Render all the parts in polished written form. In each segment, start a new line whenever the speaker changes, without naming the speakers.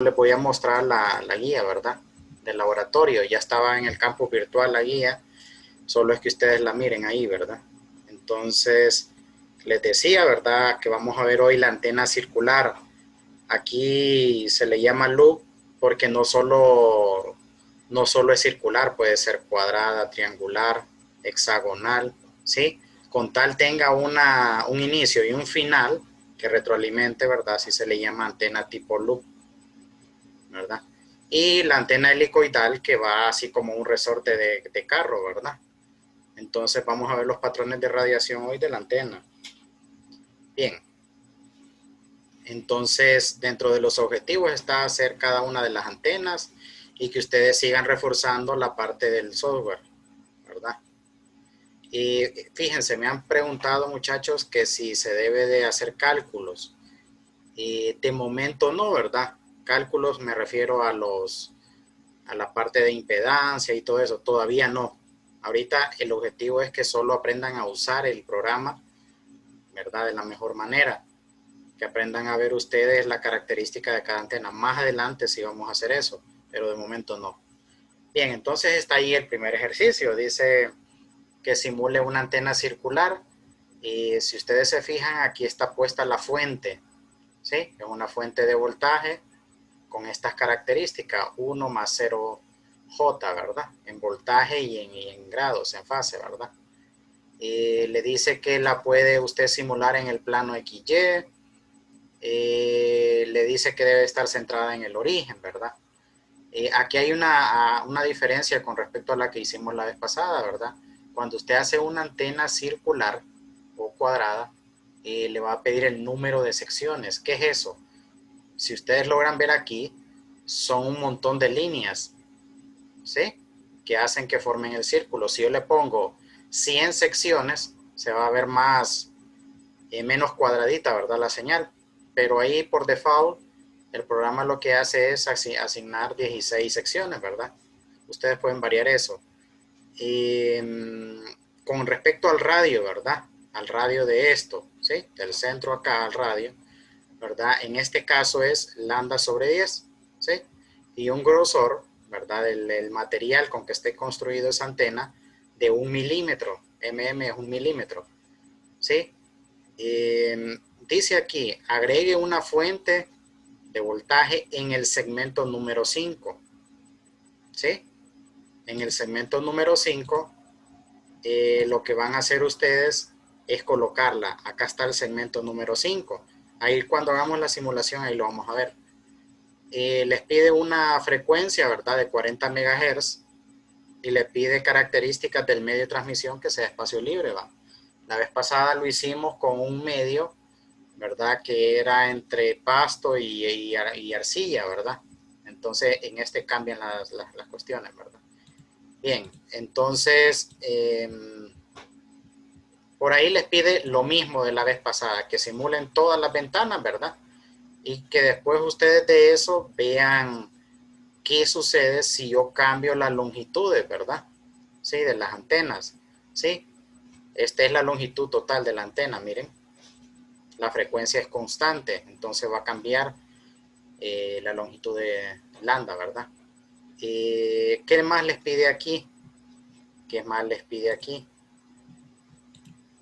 les voy a mostrar la guía, ¿verdad? Del laboratorio. Ya estaba en el campus virtual la guía, solo es que ustedes la miren ahí, ¿verdad? Entonces, les decía, ¿verdad? Que vamos a ver hoy la antena circular. Aquí se le llama loop porque no solo es circular, puede ser cuadrada, triangular, hexagonal, ¿sí? Con tal tenga un inicio y un final que retroalimente, ¿verdad? Así se le llama antena tipo loop, ¿verdad? Y la antena helicoidal que va así como un resorte de carro, ¿verdad? Entonces vamos a ver los patrones de radiación hoy de la antena. Bien, entonces dentro de los objetivos está hacer cada una de las antenas y que ustedes sigan reforzando la parte del software, ¿verdad? Y fíjense, me han preguntado muchachos que si se debe de hacer cálculos. Y de momento no, ¿verdad? Cálculos me refiero a la parte de impedancia y todo eso, todavía no. Ahorita el objetivo es que solo aprendan a usar el programa, ¿verdad? De la mejor manera, que aprendan a ver ustedes la característica de cada antena. Más adelante sí vamos a hacer eso, pero de momento no. Bien, entonces está ahí el primer ejercicio. Dice que simule una antena circular y si ustedes se fijan, aquí está puesta la fuente, ¿sí? Es una fuente de voltaje con estas características, 1 más 0J, ¿verdad? En voltaje y en grados, en fase, ¿verdad? Le dice que la puede usted simular en el plano XY, le dice que debe estar centrada en el origen, ¿verdad? Aquí hay una diferencia con respecto a la que hicimos la vez pasada, ¿verdad? Cuando usted hace una antena circular o cuadrada, le va a pedir el número de secciones. ¿Qué es eso? Si ustedes logran ver aquí, son un montón de líneas, ¿sí? Que hacen que formen el círculo. Si yo le pongo 100 secciones, se va a ver menos cuadradita, ¿verdad? La señal. Pero ahí por default, el programa lo que hace es asignar 16 secciones, ¿verdad? Ustedes pueden variar eso. Con respecto al radio, ¿verdad? Al radio de esto, ¿sí? Del centro acá al radio, ¿verdad? En este caso es lambda sobre 10, ¿sí? Y un grosor, ¿verdad? El material con que esté construido esa antena de 1 milímetro. Es 1 milímetro, ¿sí? Dice aquí, agregue una fuente de voltaje en el segmento número 5, ¿sí? En el segmento número 5, lo que van a hacer ustedes es colocarla. Acá está el segmento número 5. Ahí cuando hagamos la simulación, ahí lo vamos a ver. Les pide una frecuencia, ¿verdad? De 40 MHz y le pide características del medio de transmisión que sea espacio libre, ¿va? La vez pasada lo hicimos con un medio, ¿verdad? Que era entre pasto y arcilla, ¿verdad? Entonces, en este cambian las cuestiones, ¿verdad? Bien, entonces, por ahí les pide lo mismo de la vez pasada, que simulen todas las ventanas, ¿verdad? Y que después ustedes de eso vean qué sucede si yo cambio las longitudes, ¿verdad? Sí, de las antenas, ¿sí? Esta es la longitud total de la antena, miren. La frecuencia es constante, entonces va a cambiar la longitud de lambda, ¿verdad? ¿Qué más les pide aquí? ¿Qué más les pide aquí?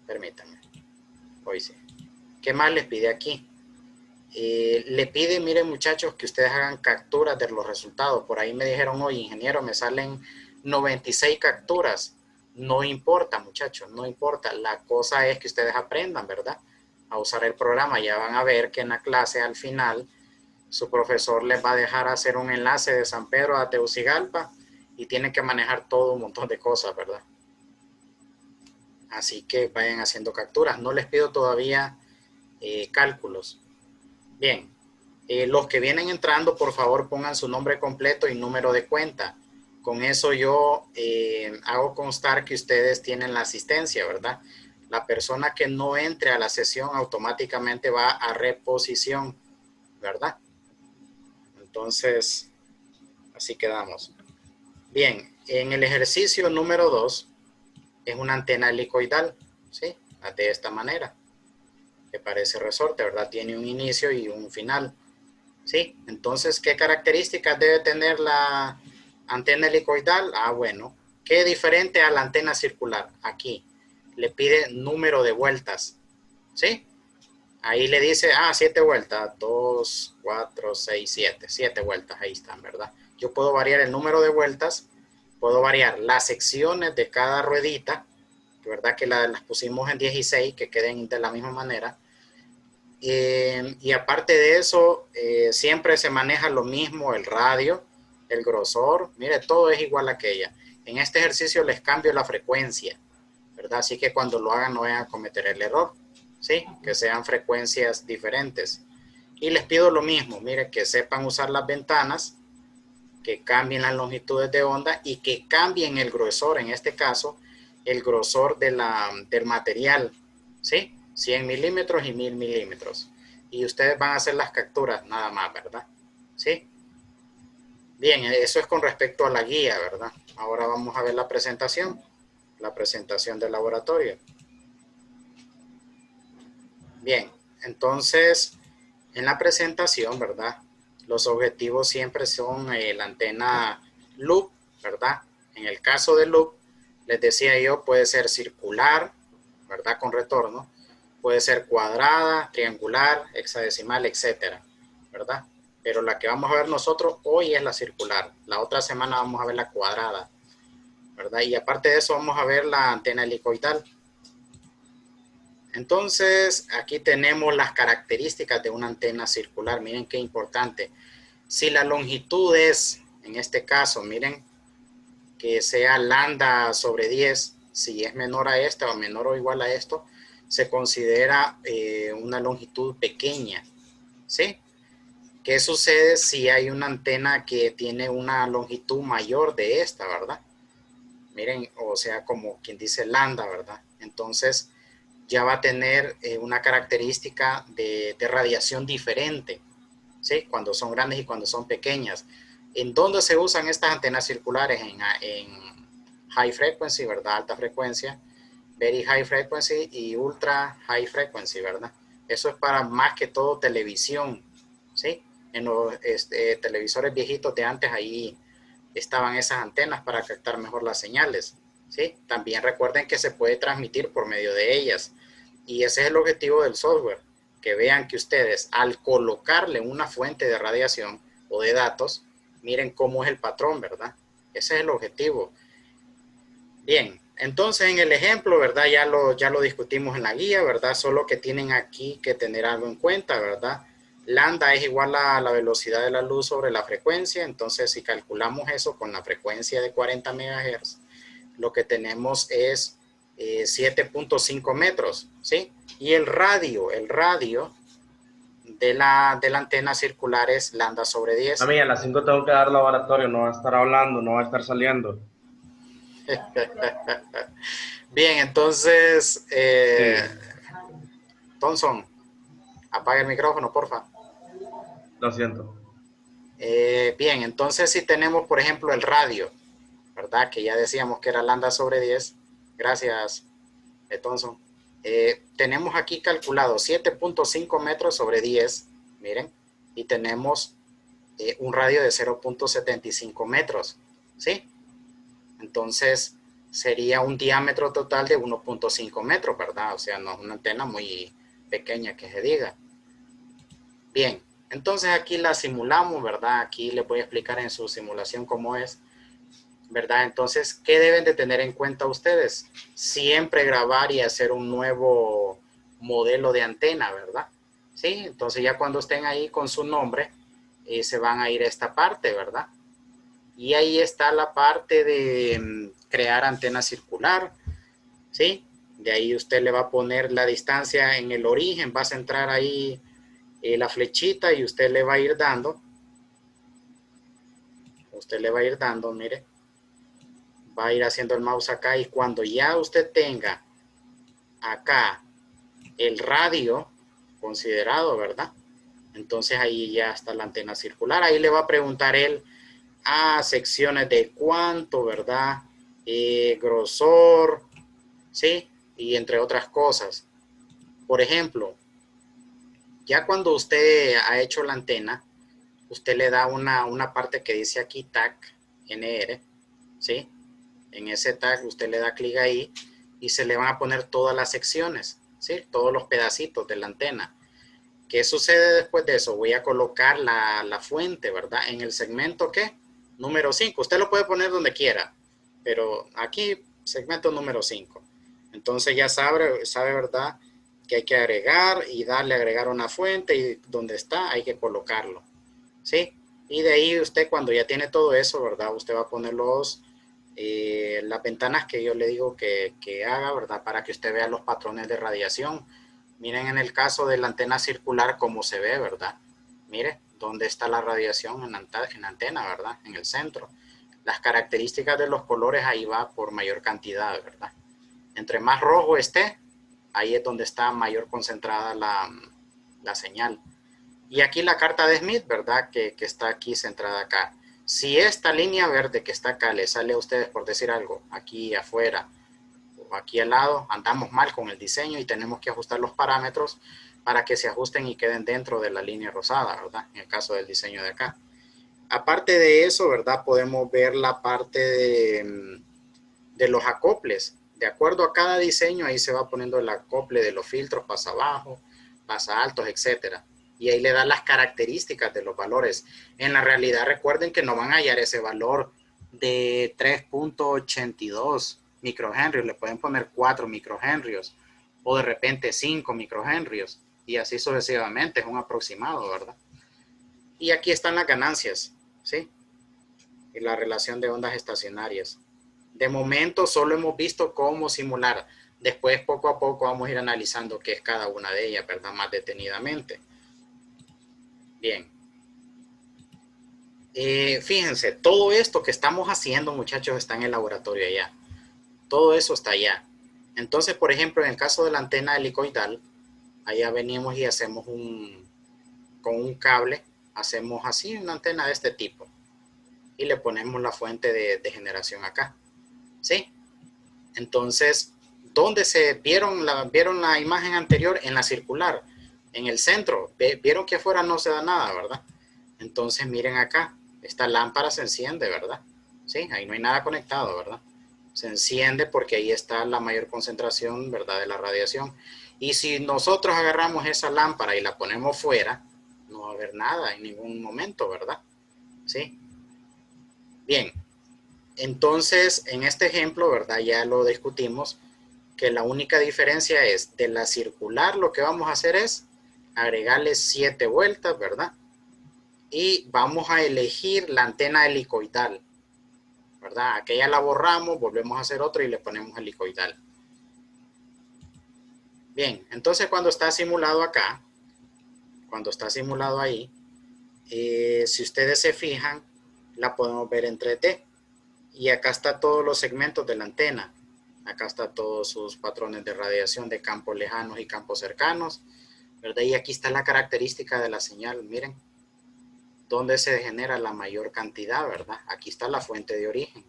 Permítanme. Hoy sí. ¿Qué más les pide aquí? Le pide, miren muchachos, que ustedes hagan capturas de los resultados. Por ahí me dijeron, oye, ingeniero, me salen 96 capturas. No importa, muchachos, no importa. La cosa es que ustedes aprendan, ¿verdad? A usar el programa. Ya van a ver que en la clase al final su profesor les va a dejar hacer un enlace de San Pedro a Tegucigalpa y tienen que manejar todo un montón de cosas, ¿verdad? Así que vayan haciendo capturas. No les pido todavía cálculos. Bien, los que vienen entrando, por favor, pongan su nombre completo y número de cuenta. Con eso yo hago constar que ustedes tienen la asistencia, ¿verdad? La persona que no entre a la sesión automáticamente va a reposición, ¿verdad? Entonces, así quedamos. Bien, en el ejercicio número 2 es una antena helicoidal, ¿sí? De esta manera, que parece resorte, ¿verdad? Tiene un inicio y un final. ¿sí? Entonces, ¿qué características debe tener la antena helicoidal? Ah, bueno, ¿qué diferente a la antena circular? Aquí le pide número de vueltas, ¿sí? Ahí le dice, 7 vueltas, 2, 4, 6, 7, 7 vueltas, ahí están, ¿verdad? Yo puedo variar el número de vueltas, puedo variar las secciones de cada ruedita, ¿verdad? Que las pusimos en 16, que queden de la misma manera. Y aparte de eso, siempre se maneja lo mismo, el radio, el grosor, mire, todo es igual a aquella. En este ejercicio les cambio la frecuencia, ¿verdad? Así que cuando lo hagan no vayan a cometer el error, ¿sí? Que sean frecuencias diferentes. Y les pido lo mismo, mire, que sepan usar las ventanas, que cambien las longitudes de onda y que cambien el grosor, en este caso, el grosor del material, ¿sí? 100 milímetros y 1000 milímetros. Y ustedes van a hacer las capturas nada más, ¿verdad? ¿Sí? Bien, eso es con respecto a la guía, ¿verdad? Ahora vamos a ver la presentación del laboratorio. Bien, entonces, en la presentación, ¿verdad? Los objetivos siempre son la antena loop, ¿verdad? En el caso de loop, les decía yo, puede ser circular, ¿verdad? Con retorno. Puede ser cuadrada, triangular, hexadecimal, etcétera, ¿verdad? Pero la que vamos a ver nosotros hoy es la circular. La otra semana vamos a ver la cuadrada, ¿verdad? Y aparte de eso vamos a ver la antena helicoidal. Entonces, aquí tenemos las características de una antena circular. Miren qué importante. Si la longitud es, en este caso, miren, que sea lambda sobre 10, si es menor a esta o menor o igual a esto, se considera una longitud pequeña, ¿sí? ¿Qué sucede si hay una antena que tiene una longitud mayor de esta, verdad? Miren, o sea, como quien dice lambda, ¿verdad? Entonces, ya va a tener una característica de radiación diferente, ¿sí? Cuando son grandes y cuando son pequeñas. ¿En dónde se usan estas antenas circulares? En high frequency, ¿verdad? Alta frecuencia, very high frequency y ultra high frequency, ¿verdad? Eso es para más que todo televisión, ¿sí? En los televisores viejitos de antes, ahí estaban esas antenas para captar mejor las señales, ¿sí? También recuerden que se puede transmitir por medio de ellas. Y ese es el objetivo del software, que vean que ustedes al colocarle una fuente de radiación o de datos, miren cómo es el patrón, ¿verdad? Ese es el objetivo. Bien, entonces en el ejemplo, ¿verdad? Ya lo discutimos en la guía, ¿verdad? Solo que tienen aquí que tener algo en cuenta, ¿verdad? Lambda es igual a la velocidad de la luz sobre la frecuencia, entonces si calculamos eso con la frecuencia de 40 MHz, lo que tenemos es 7.5 metros, ¿sí? Y el radio de la antena circular es lambda sobre
A
10.
mí a las 5 tengo que dar laboratorio, no va a estar hablando, no va a estar saliendo.
Bien, entonces,
Sí,
Thompson, apaga el micrófono, porfa.
lo siento.
Bien, entonces si tenemos, por ejemplo, el radio, ¿verdad? Que ya decíamos que era lambda sobre 10. Gracias, Thompson. Tenemos aquí calculado 7.5 metros sobre 10, miren, y tenemos un radio de 0.75 metros, ¿sí? Entonces sería un diámetro total de 1.5 metros, ¿verdad? O sea, no es una antena muy pequeña que se diga. Bien, entonces aquí la simulamos, ¿verdad? Aquí les voy a explicar en su simulación cómo es, ¿verdad? Entonces, ¿qué deben de tener en cuenta ustedes? Siempre grabar y hacer un nuevo modelo de antena, ¿verdad? Sí, entonces ya cuando estén ahí con su nombre, se van a ir a esta parte, ¿verdad? Y ahí está la parte de crear antena circular, ¿sí? De ahí usted le va a poner la distancia en el origen, va a centrar ahí la flechita y usted le va a ir dando, mire, va a ir haciendo el mouse acá y cuando ya usted tenga acá el radio considerado, ¿verdad? Entonces ahí ya está la antena circular, ahí le va a preguntar él a secciones de cuánto, ¿verdad? Grosor, ¿sí? Y entre otras cosas. Por ejemplo, ya cuando usted ha hecho la antena, usted le da una parte que dice aquí tag NR, ¿sí? En ese tag usted le da clic ahí y se le van a poner todas las secciones, ¿sí? Todos los pedacitos de la antena. ¿Qué sucede después de eso? Voy a colocar la fuente, ¿verdad? En el segmento, ¿qué? Número 5. Usted lo puede poner donde quiera, pero aquí, segmento número 5. Entonces ya sabe, ¿verdad? Que hay que agregar y darle a agregar una fuente y donde está hay que colocarlo, ¿sí? Y de ahí usted cuando ya tiene todo eso, ¿verdad? Usted va a poner las ventanas que yo le digo que haga, ¿verdad? Para que usted vea los patrones de radiación. Miren en el caso de la antena circular cómo se ve, ¿verdad? Mire, dónde está la radiación en la antena, ¿verdad? En el centro. Las características de los colores ahí va por mayor cantidad, ¿verdad? Entre más rojo esté, ahí es donde está mayor concentrada la señal. Y aquí la carta de Smith, ¿verdad? Que está aquí centrada acá. Si esta línea verde que está acá le sale a ustedes, por decir algo, aquí afuera o aquí al lado, andamos mal con el diseño y tenemos que ajustar los parámetros para que se ajusten y queden dentro de la línea rosada, ¿verdad? En el caso del diseño de acá. Aparte de eso, ¿verdad? Podemos ver la parte de los acoples. De acuerdo a cada diseño, ahí se va poniendo el acople de los filtros, pasa abajo, pasa altos, etcétera. Y ahí le da las características de los valores. En la realidad, recuerden que no van a hallar ese valor de 3.82 microhenrios. Le pueden poner 4 microhenrios o de repente 5 microhenrios y así sucesivamente. Es un aproximado, ¿verdad? Y aquí están las ganancias, ¿sí? Y la relación de ondas estacionarias. De momento solo hemos visto cómo simular. Después poco a poco vamos a ir analizando qué es cada una de ellas, ¿verdad? Más detenidamente. Bien. Fíjense, todo esto que estamos haciendo, muchachos, está en el laboratorio allá. Todo eso está allá. Entonces, por ejemplo, en el caso de la antena helicoidal, allá venimos y hacemos con un cable, hacemos así una antena de este tipo. Y le ponemos la fuente de generación acá. ¿Sí? Entonces, ¿dónde se vieron la imagen anterior? En la circular, en el centro. Vieron que afuera no se da nada, ¿verdad? Entonces, miren acá, esta lámpara se enciende, ¿verdad? Sí, ahí no hay nada conectado, ¿verdad? Se enciende porque ahí está la mayor concentración, ¿verdad? De la radiación. Y si nosotros agarramos esa lámpara y la ponemos fuera, no va a haber nada en ningún momento, ¿verdad? Sí. Bien, entonces, en este ejemplo, ¿verdad? Ya lo discutimos, que la única diferencia es de la circular, lo que vamos a hacer es agregarle 7 vueltas, ¿verdad? Y vamos a elegir la antena helicoidal, ¿verdad? Aquella la borramos, volvemos a hacer otra y le ponemos helicoidal. Bien, entonces cuando está simulado acá, cuando está simulado ahí, si ustedes se fijan, la podemos ver en 3D. Y acá está todos los segmentos de la antena. Acá está todos sus patrones de radiación de campos lejanos y campos cercanos, ¿verdad? Y aquí está la característica de la señal, miren, dónde se genera la mayor cantidad, ¿verdad? Aquí está la fuente de origen,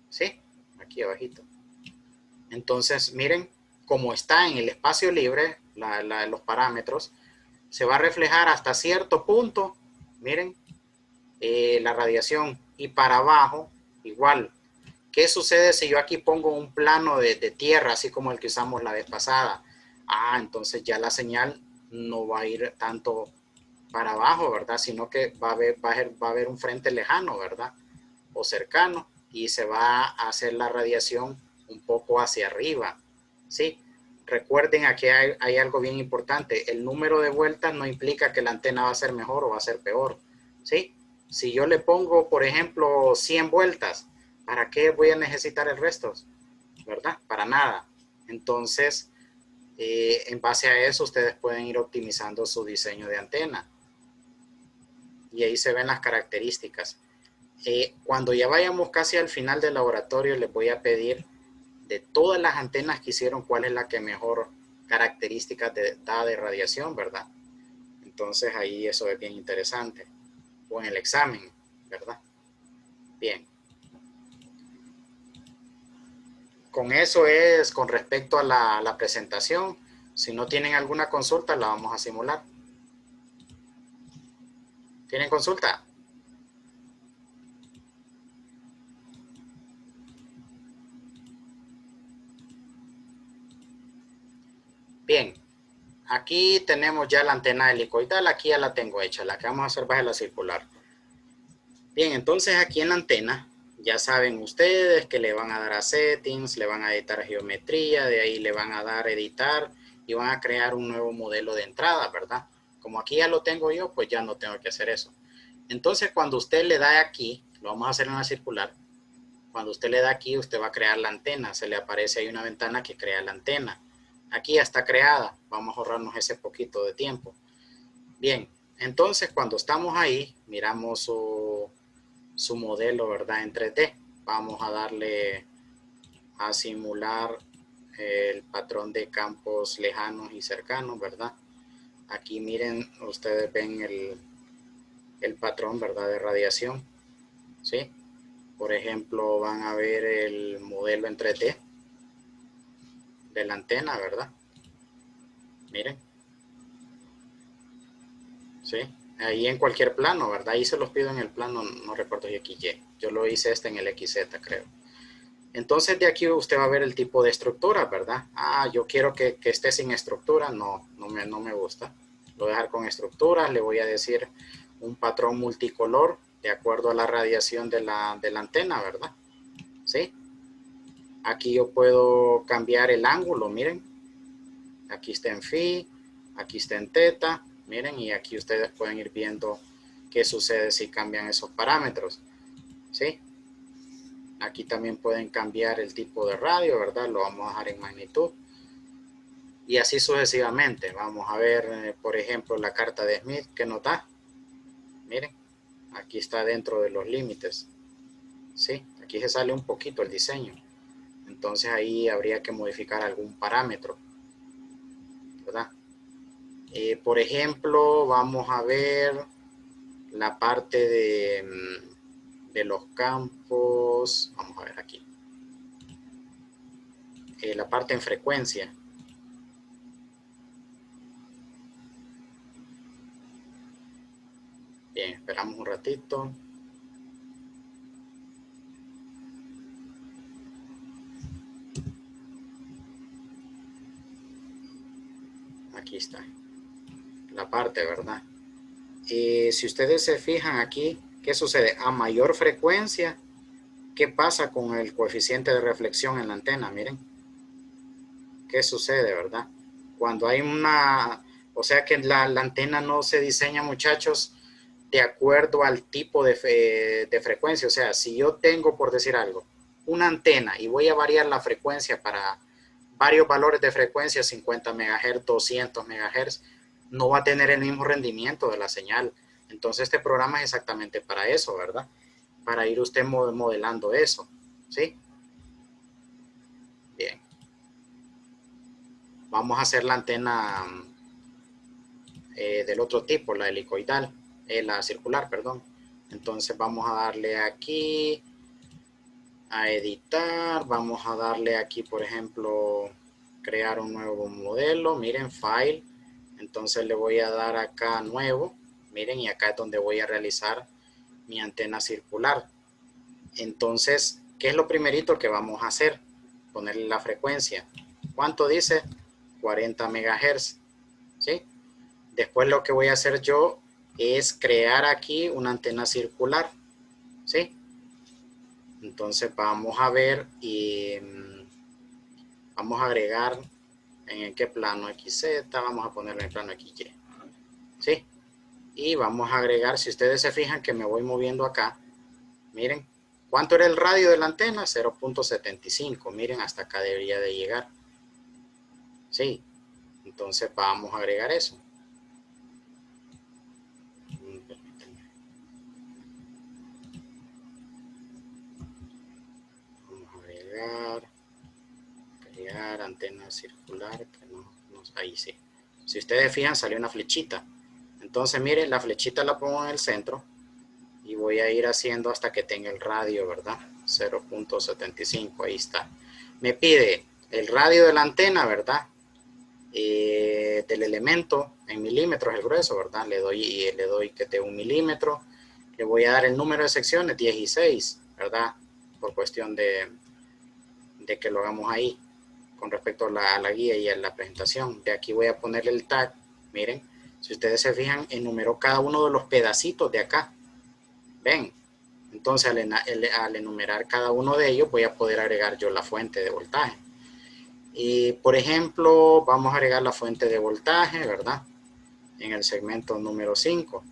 ¿sí? Aquí abajito. Entonces, miren, como está en el espacio libre, los parámetros, se va a reflejar hasta cierto punto, miren, la radiación. Y para abajo, igual. ¿Qué sucede si yo aquí pongo un plano de tierra, así como el que usamos la vez pasada? Ah, entonces ya la señal no va a ir tanto para abajo, ¿verdad? Sino que va a haber un frente lejano, ¿verdad? O cercano, y se va a hacer la radiación un poco hacia arriba, ¿sí? Recuerden, aquí hay algo bien importante. El número de vueltas no implica que la antena va a ser mejor o va a ser peor, ¿sí? Si yo le pongo, por ejemplo, 100 vueltas, ¿para qué voy a necesitar el resto? ¿Verdad? Para nada. Entonces, en base a eso, ustedes pueden ir optimizando su diseño de antena. Y ahí se ven las características. Cuando ya vayamos casi al final del laboratorio, les voy a pedir de todas las antenas que hicieron, cuál es la que mejor características da de radiación, ¿verdad? Entonces ahí eso es bien interesante. O en el examen, ¿verdad? Bien. Con eso es con respecto a la presentación. Si no tienen alguna consulta, la vamos a simular. ¿Tienen consulta? Bien, aquí tenemos ya la antena helicoidal, aquí ya la tengo hecha, la que vamos a hacer va a ser la circular. Bien, entonces aquí en la antena, ya saben ustedes que le van a dar a settings, le van a editar geometría, de ahí le van a dar editar y van a crear un nuevo modelo de entrada, ¿verdad? Como aquí ya lo tengo yo, pues ya no tengo que hacer eso. Entonces cuando usted le da aquí, lo vamos a hacer en la circular, cuando usted le da aquí, usted va a crear la antena, se le aparece ahí una ventana que crea la antena. Aquí ya está creada, vamos a ahorrarnos ese poquito de tiempo. Bien, entonces cuando estamos ahí, miramos su modelo, ¿verdad? En 3D. Vamos a darle a simular el patrón de campos lejanos y cercanos, ¿verdad? Aquí miren, ustedes ven el patrón, ¿verdad? De radiación, ¿sí? Por ejemplo, van a ver el modelo en 3D de la antena, ¿verdad? Miren, ¿sí? Ahí en cualquier plano, ¿verdad? Ahí se los pido en el plano, no recuerdo si XY. Yo lo hice en el XZ, creo. Entonces de aquí usted va a ver el tipo de estructura, ¿verdad? Ah, yo quiero que esté sin estructura. No me gusta. Lo voy a dejar con estructuras. Le voy a decir un patrón multicolor de acuerdo a la radiación de la antena, ¿verdad? ¿Sí? Aquí yo puedo cambiar el ángulo, miren. Aquí está en phi, aquí está en teta, miren, y aquí ustedes pueden ir viendo qué sucede si cambian esos parámetros, ¿sí? Aquí también pueden cambiar el tipo de radio, ¿verdad? Lo vamos a dejar en magnitud. Y así sucesivamente. Vamos a ver, por ejemplo, la carta de Smith que nos da. Miren, aquí está dentro de los límites. ¿Sí? Aquí se sale un poquito el diseño. Entonces ahí habría que modificar algún parámetro, ¿verdad? Por ejemplo, vamos a ver la parte de los campos. Vamos a ver aquí. La parte en frecuencia. Bien, esperamos un ratito. Aquí está la parte, ¿verdad? Si ustedes se fijan aquí, ¿qué sucede? A mayor frecuencia, ¿qué pasa con el coeficiente de reflexión en la antena? Miren, ¿qué sucede, verdad? Cuando hay o sea que la antena no se diseña, muchachos, de acuerdo al tipo de frecuencia. O sea, si yo tengo, por decir algo, una antena y voy a variar la frecuencia para varios valores de frecuencia, 50 MHz, 200 MHz, no va a tener el mismo rendimiento de la señal. Entonces este programa es exactamente para eso, ¿verdad? Para ir usted modelando eso, ¿sí? Bien. Vamos a hacer la antena del otro tipo, la helicoidal, la circular, perdón. Entonces vamos a darle aquí a editar, vamos a darle aquí, por ejemplo, crear un nuevo modelo. Miren, file. Entonces le voy a dar acá nuevo. Miren, y acá es donde voy a realizar mi antena circular. Entonces, ¿qué es lo primerito que vamos a hacer? Ponerle la frecuencia. ¿Cuánto dice? 40 MHz. ¿Sí? Después lo que voy a hacer yo es crear aquí una antena circular. ¿Sí? Entonces vamos a ver y vamos a agregar en qué plano XZ, vamos a ponerlo en el plano XY. ¿Sí? Y vamos a agregar, si ustedes se fijan que me voy moviendo acá, miren, ¿cuánto era el radio de la antena? 0.75, miren, hasta acá debería de llegar. Sí, entonces vamos a agregar eso. Vamos a agregar, crear antena circular, que ahí sí. Si ustedes fijan, salió una flechita. Entonces, miren, la flechita la pongo en el centro y voy a ir haciendo hasta que tenga el radio, ¿verdad? 0.75, ahí está. Me pide el radio de la antena, ¿verdad? del elemento en milímetros, el grueso, ¿verdad? Le doy que de 1 milímetro. Le voy a dar el número de secciones, 16, ¿verdad? Por cuestión de que lo hagamos ahí con respecto a la guía y a la presentación. De aquí voy a ponerle el tag. Miren, si ustedes se fijan, enumeró cada uno de los pedacitos de acá. ¿Ven? Entonces, al enumerar cada uno de ellos, voy a poder agregar yo la fuente de voltaje. Y, por ejemplo, vamos a agregar la fuente de voltaje, ¿verdad? En el segmento número 5.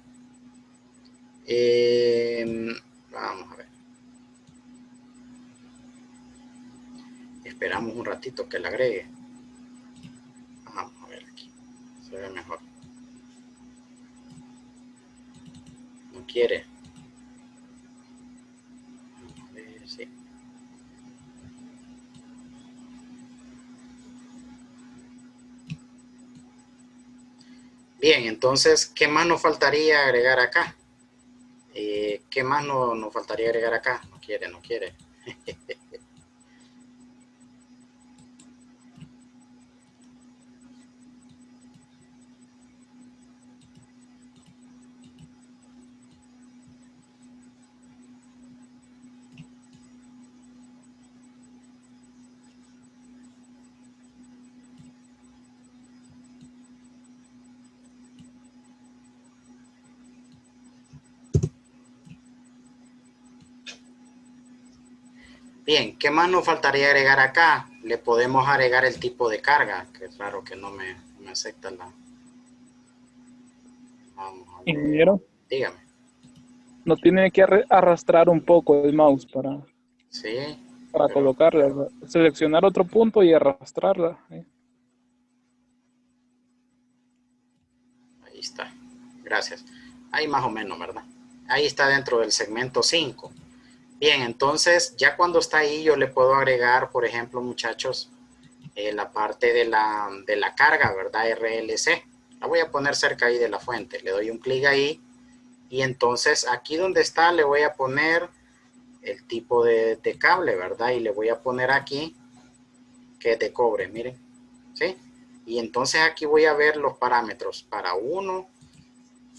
Vamos a ver. Esperamos un ratito que la agregue. Vamos a ver aquí. Se ve mejor. No quiere. Vamos a ver, sí. Bien, entonces, ¿qué más nos faltaría agregar acá? ¿Qué más nos faltaría agregar acá? No quiere, no quiere. Bien, ¿qué más nos faltaría agregar acá? Le podemos agregar el tipo de carga, que es raro que no me acepta la... Vamos a ver.
Ingeniero,
Dígame.
no tiene que arrastrar un poco el mouse
Sí,
para
pero
colocarla. Seleccionar otro punto y arrastrarla.
ahí está. Gracias. Ahí más o menos, ¿verdad? Ahí está dentro del segmento 5. Bien, entonces ya cuando está ahí yo le puedo agregar, por ejemplo, muchachos, la parte de la carga, ¿verdad? RLC. La voy a poner cerca ahí de la fuente. Le doy un clic ahí y entonces aquí donde está le voy a poner el tipo de cable, ¿verdad? Y le voy a poner aquí que es de cobre, miren, ¿sí? Y entonces aquí voy a ver los parámetros para uno,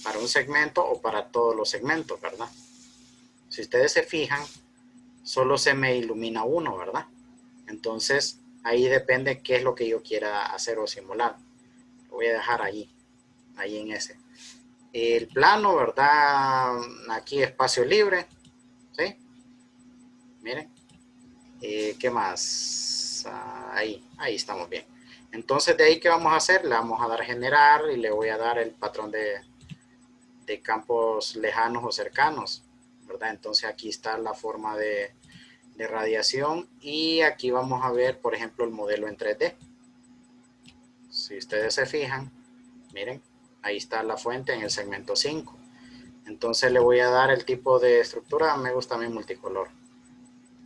para un segmento o para todos los segmentos, ¿verdad? Si ustedes se fijan, solo se me ilumina uno, ¿verdad? Entonces, ahí depende qué es lo que yo quiera hacer o simular. Lo voy a dejar ahí en ese. El plano, ¿verdad? Aquí espacio libre, ¿sí? Miren. ¿Qué más? Ahí estamos bien. Entonces, de ahí, ¿qué vamos a hacer? Le vamos a dar generar y le voy a dar el patrón de campos lejanos o cercanos, ¿verdad? Entonces, aquí está la forma de radiación y aquí vamos a ver, por ejemplo, el modelo en 3D. Si ustedes se fijan, miren, ahí está la fuente en el segmento 5. Entonces le voy a dar el tipo de estructura, me gusta a mí multicolor,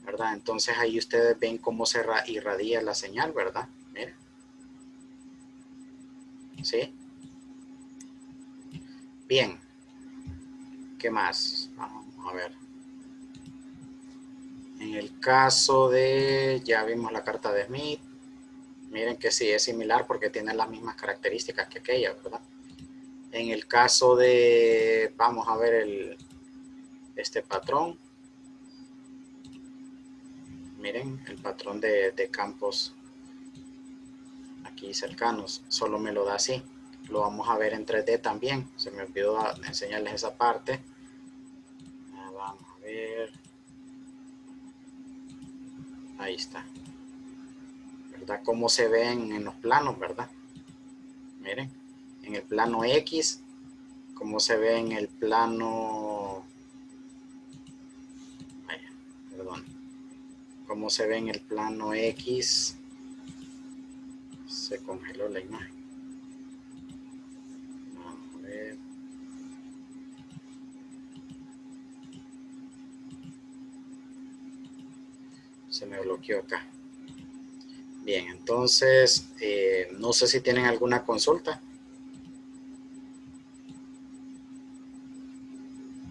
¿verdad? Entonces ahí ustedes ven cómo se irradia la señal, ¿verdad? Miren, ¿sí? Bien, ¿qué más? Vamos a ver. En el caso de, ya vimos la carta de Smith, miren que sí es similar porque tiene las mismas características que aquella, ¿verdad? En el caso de, vamos a ver este patrón. Miren, el patrón de campos aquí cercanos, solo me lo da así. Lo vamos a ver en 3D también. Se me olvidó enseñarles esa parte. Vamos a ver. Ahí está. ¿Verdad? Cómo se ven en los planos, ¿verdad? Miren, en el plano X, cómo se ve en el plano... Perdón. Cómo se ve en el plano X. Se congeló la imagen. Vamos a ver. Se me bloqueó acá. Bien, entonces, no sé si tienen alguna consulta.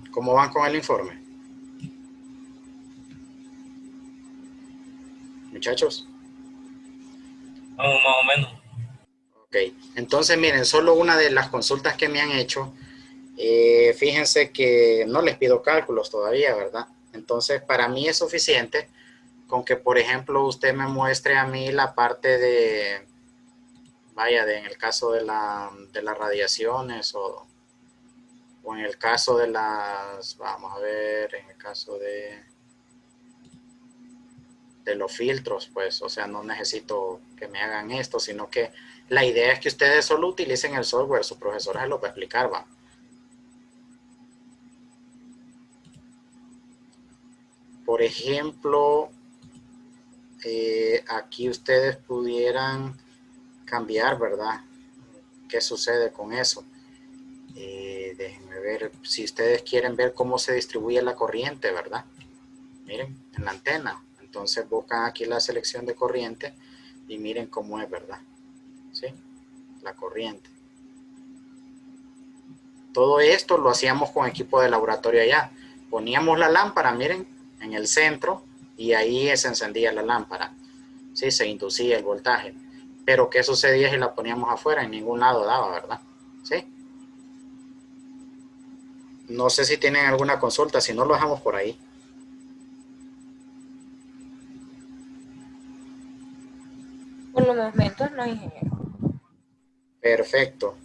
¿Cómo van con el informe? Muchachos.
Vamos más o menos.
Ok, entonces miren, solo una de las consultas que me han hecho, fíjense que no les pido cálculos todavía, ¿verdad? Entonces, para mí es suficiente con que, por ejemplo, usted me muestre a mí la parte de, vaya, en el caso de las radiaciones o en el caso de las, vamos a ver, en el caso de los filtros, pues, o sea, no necesito que me hagan esto, sino que la idea es que ustedes solo utilicen el software, su profesor se lo va a explicar, va. Por ejemplo, aquí ustedes pudieran cambiar, ¿verdad? ¿Qué sucede con eso? Déjenme ver, si ustedes quieren ver cómo se distribuye la corriente, ¿verdad? Miren, en la antena. Entonces buscan aquí la selección de corriente y miren cómo es, ¿verdad? ¿Sí? La corriente. Todo esto lo hacíamos con equipo de laboratorio allá. Poníamos la lámpara, miren, en el centro y ahí se encendía la lámpara. ¿Sí? Se inducía el voltaje. Pero ¿qué sucedía si la poníamos afuera? En ningún lado daba, ¿verdad? ¿Sí? No sé si tienen alguna consulta, si no lo dejamos por ahí.
Por los momentos no, ingeniero.
Perfecto.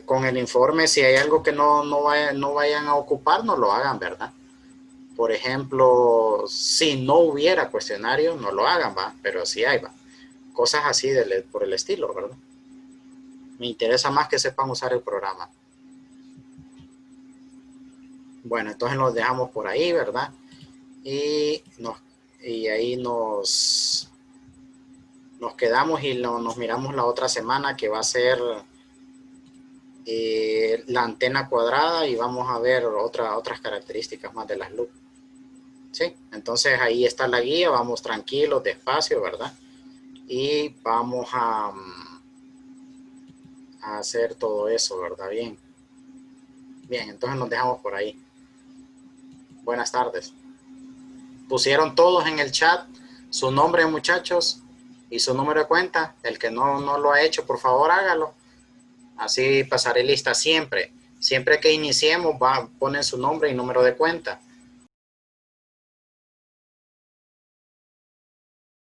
Con el informe, si hay algo que no vayan a ocupar, no lo hagan, ¿verdad? Por ejemplo, si no hubiera cuestionario, no lo hagan, ¿va? Pero sí hay, ¿va? Cosas así por el estilo, ¿verdad? Me interesa más que sepan usar el programa. Bueno, entonces nos dejamos por ahí, ¿verdad? Y ahí nos quedamos y nos miramos la otra semana, que va a ser la antena cuadrada, y vamos a ver otras características más de las luces. ¿Sí? Entonces ahí está la guía, vamos tranquilos, despacio, ¿verdad? Y vamos a hacer todo eso, ¿verdad? Bien. Bien, entonces nos dejamos por ahí. Buenas tardes. Pusieron todos en el chat su nombre, muchachos, y su número de cuenta. El que no lo ha hecho, por favor, hágalo. Así pasaré lista siempre. Siempre que iniciemos, ponen su nombre y número de cuenta.